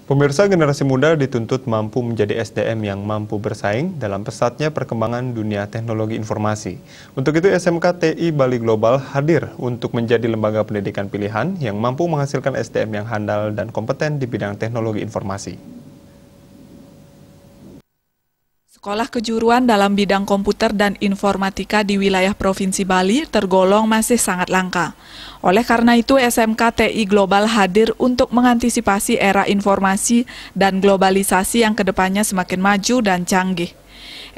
Pemirsa, generasi muda dituntut mampu menjadi SDM yang mampu bersaing dalam pesatnya perkembangan dunia teknologi informasi. Untuk itu SMK TI Bali Global hadir untuk menjadi lembaga pendidikan pilihan yang mampu menghasilkan SDM yang handal dan kompeten di bidang teknologi informasi. Sekolah kejuruan dalam bidang komputer dan informatika di wilayah Provinsi Bali tergolong masih sangat langka. Oleh karena itu, SMK TI Global hadir untuk mengantisipasi era informasi dan globalisasi yang kedepannya semakin maju dan canggih.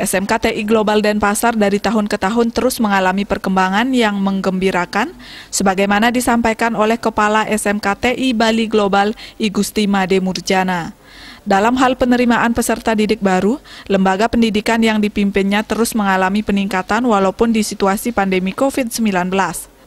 SMK TI Global Denpasar dari tahun ke tahun terus mengalami perkembangan yang menggembirakan, sebagaimana disampaikan oleh Kepala SMK TI Bali Global I Gusti Made Murjana. Dalam hal penerimaan peserta didik baru, lembaga pendidikan yang dipimpinnya terus mengalami peningkatan walaupun di situasi pandemi COVID-19.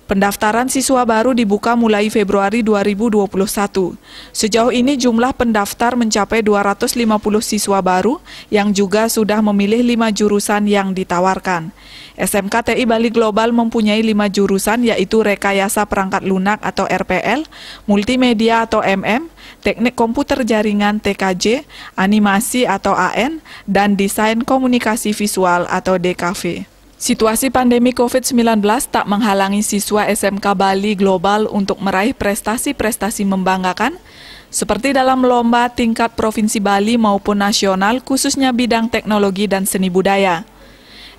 Pendaftaran siswa baru dibuka mulai Februari 2021. Sejauh ini jumlah pendaftar mencapai 250 siswa baru yang juga sudah memilih 5 jurusan yang ditawarkan. SMK TI Bali Global mempunyai 5 jurusan yaitu Rekayasa Perangkat Lunak atau RPL, Multimedia atau MM, Teknik Komputer Jaringan TKJ, Animasi atau AN, dan Desain Komunikasi Visual atau DKV. Situasi pandemi COVID-19 tak menghalangi siswa SMK Bali Global untuk meraih prestasi-prestasi membanggakan, seperti dalam lomba tingkat Provinsi Bali maupun nasional khususnya bidang teknologi dan seni budaya.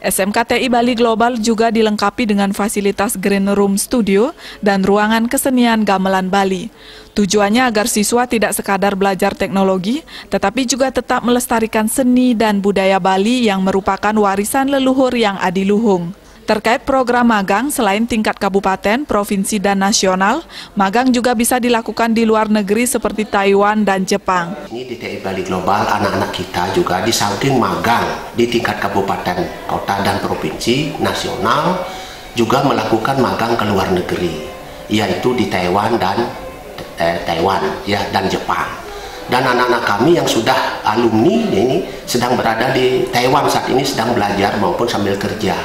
SMK TI Bali Global juga dilengkapi dengan fasilitas Green Room Studio dan ruangan kesenian gamelan Bali. Tujuannya agar siswa tidak sekadar belajar teknologi, tetapi juga tetap melestarikan seni dan budaya Bali yang merupakan warisan leluhur yang adiluhung. Terkait program magang, selain tingkat kabupaten, provinsi, dan nasional, magang juga bisa dilakukan di luar negeri seperti Taiwan dan Jepang. Ini di TI Bali Global, anak-anak kita juga di samping magang di tingkat kabupaten, kota, dan provinsi, nasional, juga melakukan magang ke luar negeri, yaitu di Taiwan dan Jepang. Dan anak-anak kami yang sudah alumni ini sedang berada di Taiwan saat ini, sedang belajar maupun sambil kerja.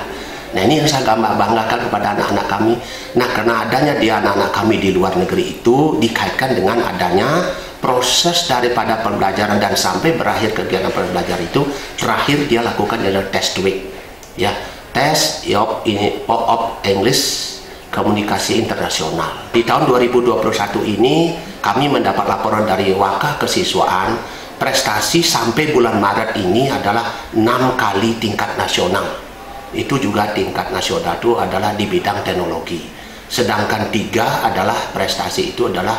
Nah, ini yang saya banggakan kepada anak-anak kami. Nah, karena adanya di anak-anak kami di luar negeri itu dikaitkan dengan adanya proses daripada pembelajaran dan sampai berakhir kegiatan pembelajaran itu, terakhir dia lakukan adalah test week, ya, tes of English komunikasi internasional. Di tahun 2021 ini kami mendapat laporan dari Wakah Kesiswaan, prestasi sampai bulan Maret ini adalah 6 kali tingkat nasional. Itu juga tingkat nasional itu adalah di bidang teknologi. Sedangkan 3 adalah prestasi itu adalah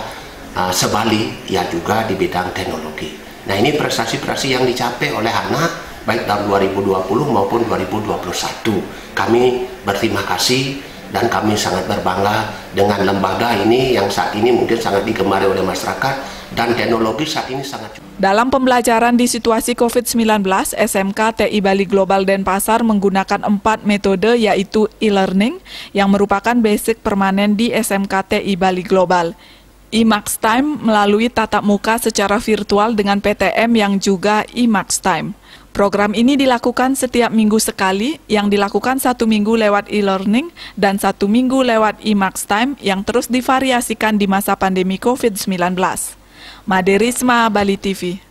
sebalik ya juga di bidang teknologi. Nah, ini prestasi-prestasi yang dicapai oleh anak baik tahun 2020 maupun 2021. Kami berterima kasih dan kami sangat berbangga dengan lembaga ini yang saat ini mungkin sangat digemari oleh masyarakat dan teknologi saat ini sangat. Dalam pembelajaran di situasi COVID-19, SMK TI Bali Global Denpasar menggunakan 4 metode yaitu e-learning yang merupakan basic permanen di SMK TI Bali Global. IMAX Time melalui tatap muka secara virtual dengan PTM yang juga IMAX Time. Program ini dilakukan setiap minggu sekali, yang dilakukan 1 minggu lewat e-learning dan 1 minggu lewat IMAX Time yang terus divariasikan di masa pandemi COVID-19. Made Risma, Bali TV.